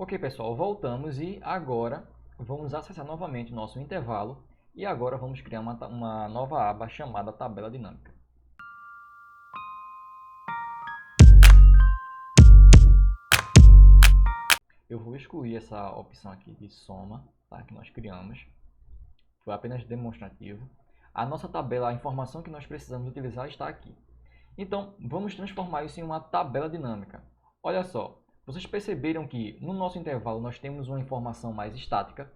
Ok, pessoal, voltamos e agora vamos acessar novamente o nosso intervalo e agora vamos criar uma nova aba chamada tabela dinâmica. Eu vou excluir essa opção aqui de soma, tá, que nós criamos, foi apenas demonstrativo. A nossa tabela, a informação que nós precisamos utilizar está aqui. Então, vamos transformar isso em uma tabela dinâmica. Olha só, vocês perceberam que no nosso intervalo nós temos uma informação mais estática.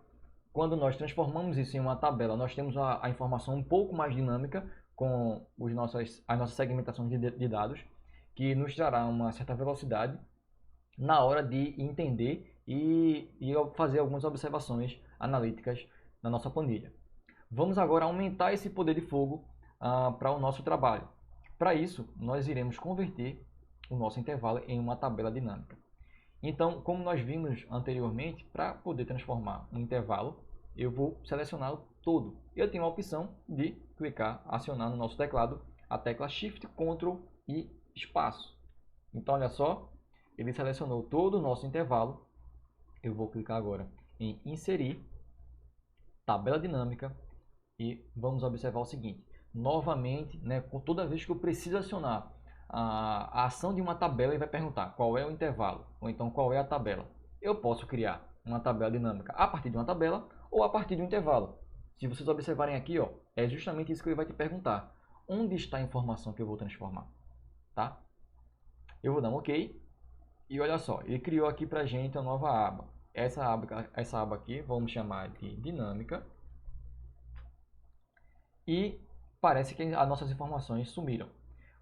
Quando nós transformamos isso em uma tabela, nós temos a informação um pouco mais dinâmica com as nossas segmentações de dados, que nos trará uma certa velocidade na hora de entender e fazer algumas observações analíticas na nossa planilha. Vamos agora aumentar esse poder de fogo para o nosso trabalho. Para isso, nós iremos converter o nosso intervalo em uma tabela dinâmica. Então, como nós vimos anteriormente, para poder transformar um intervalo, eu vou selecioná-lo todo. Eu tenho a opção de clicar, acionar no nosso teclado a tecla Shift, Ctrl e espaço. Então, olha só, ele selecionou todo o nosso intervalo. Eu vou clicar agora em Inserir, Tabela Dinâmica, e vamos observar o seguinte. Novamente, né, toda vez que eu preciso acionar a ação de uma tabela, ele vai perguntar qual é o intervalo, ou então qual é a tabela. Eu posso criar uma tabela dinâmica a partir de uma tabela ou a partir de um intervalo. Se vocês observarem aqui, ó, é justamente isso que ele vai te perguntar. Onde está a informação que eu vou transformar? Tá? Eu vou dar um OK. E olha só, ele criou aqui para a gente uma nova aba. Essa aba aqui, vamos chamar de dinâmica. E parece que as nossas informações sumiram.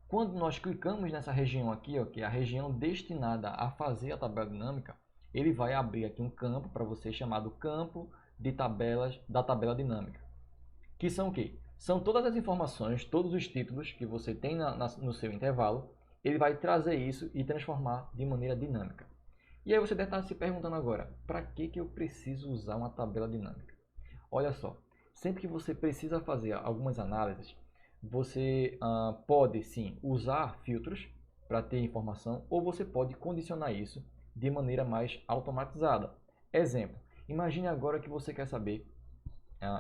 Quando nós clicamos nessa região aqui, ó, que é a região destinada a fazer a tabela dinâmica, ele vai abrir aqui um campo para você chamado campo de tabelas da tabela dinâmica. Que são o quê? São todas as informações, todos os títulos que você tem no seu intervalo, ele vai trazer isso e transformar de maneira dinâmica. E aí você deve estar se perguntando agora, para que eu preciso usar uma tabela dinâmica? Olha só, sempre que você precisa fazer algumas análises, você pode sim usar filtros para ter informação, ou você pode condicionar isso de maneira mais automatizada. Exemplo, imagine agora que você quer saber,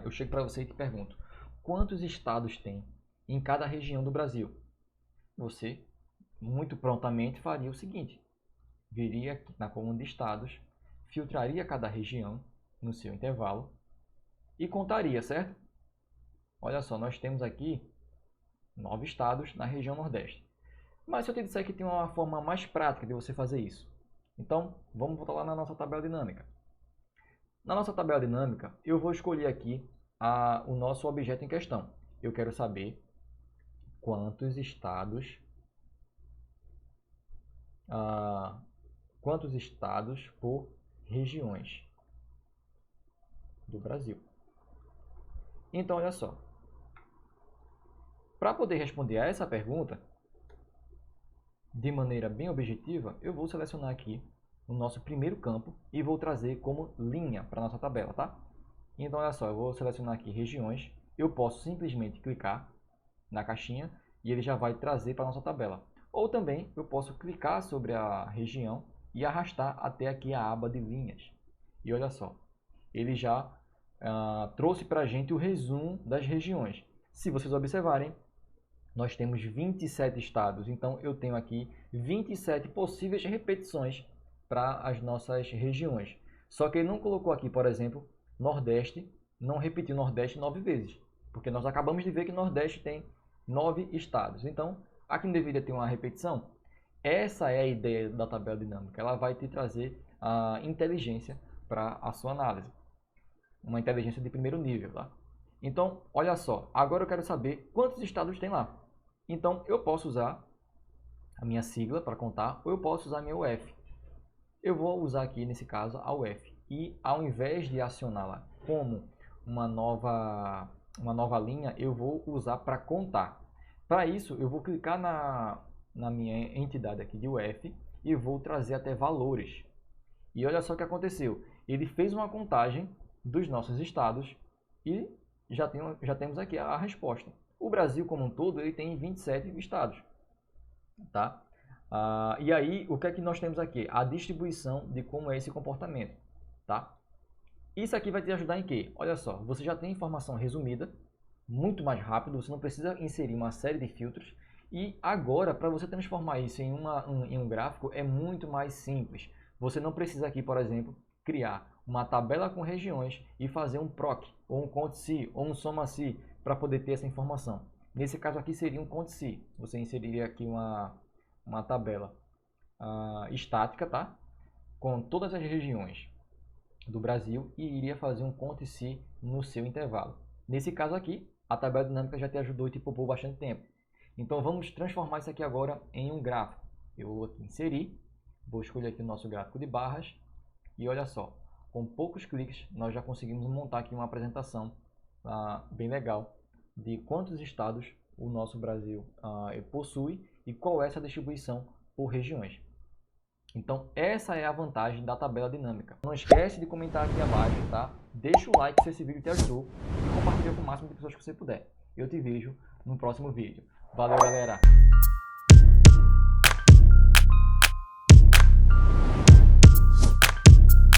eu chego para você e te pergunto, quantos estados tem em cada região do Brasil? Você muito prontamente faria o seguinte, viria aqui na coluna de estados, filtraria cada região no seu intervalo e contaria, certo? Olha só, nós temos aqui 9 estados na região Nordeste. Mas se eu te disser que tem uma forma mais prática de você fazer isso, então vamos voltar lá na nossa tabela dinâmica. Na nossa tabela dinâmica, eu vou escolher aqui o nosso objeto em questão. Eu quero saber quantos estados por regiões do Brasil. Então, olha só. Para poder responder a essa pergunta, de maneira bem objetiva, eu vou selecionar aqui o nosso primeiro campo e vou trazer como linha para a nossa tabela, tá? Então, olha só, eu vou selecionar aqui regiões. Eu posso simplesmente clicar na caixinha e ele já vai trazer para a nossa tabela. Ou também eu posso clicar sobre a região e arrastar até aqui a aba de linhas. E olha só, ele já trouxe para a gente o resumo das regiões. Se vocês observarem, nós temos 27 estados, então eu tenho aqui 27 possíveis repetições para as nossas regiões. Só que ele não colocou aqui, por exemplo, Nordeste, não repetiu Nordeste 9 vezes, porque nós acabamos de ver que Nordeste tem 9 estados. Então, aqui não deveria ter uma repetição? Essa é a ideia da tabela dinâmica, ela vai te trazer a inteligência para a sua análise. Uma inteligência de primeiro nível, tá? Então, olha só, agora eu quero saber quantos estados tem lá. Então, eu posso usar a minha sigla para contar, ou eu posso usar a minha UF. Eu vou usar aqui, nesse caso, a UF. E ao invés de acioná-la como uma nova linha, eu vou usar para contar. Para isso, eu vou clicar na minha entidade aqui de UF e vou trazer até valores. E olha só o que aconteceu. Ele fez uma contagem dos nossos estados e já temos aqui a resposta. O Brasil como um todo ele tem 27 estados. Tá? E aí, o que é que nós temos aqui? A distribuição de como é esse comportamento, tá? Isso aqui vai te ajudar em quê? Olha só, você já tem informação resumida, muito mais rápido, você não precisa inserir uma série de filtros. E agora, para você transformar isso em um gráfico, é muito mais simples. Você não precisa aqui, por exemplo, criar uma tabela com regiões e fazer um PROC, ou um CONT-SI, ou um SOMA-SI, para poder ter essa informação. Nesse caso aqui seria um CONT-SI. Você inseriria aqui uma tabela estática, tá? Com todas as regiões do Brasil e iria fazer um CONT-SI no seu intervalo. Nesse caso aqui, a tabela dinâmica já te ajudou e te poupou bastante tempo. Então vamos transformar isso aqui agora em um gráfico. Eu vou aqui inserir, vou escolher aqui o nosso gráfico de barras e olha só, com poucos cliques nós já conseguimos montar aqui uma apresentação bem legal de quantos estados o nosso Brasil possui e qual é essa distribuição por regiões. Então essa é a vantagem da tabela dinâmica. Não esquece de comentar aqui abaixo, tá? Deixa o like se esse vídeo te ajudou e compartilha com o máximo de pessoas que você puder. Eu te vejo no próximo vídeo. Valeu, galera!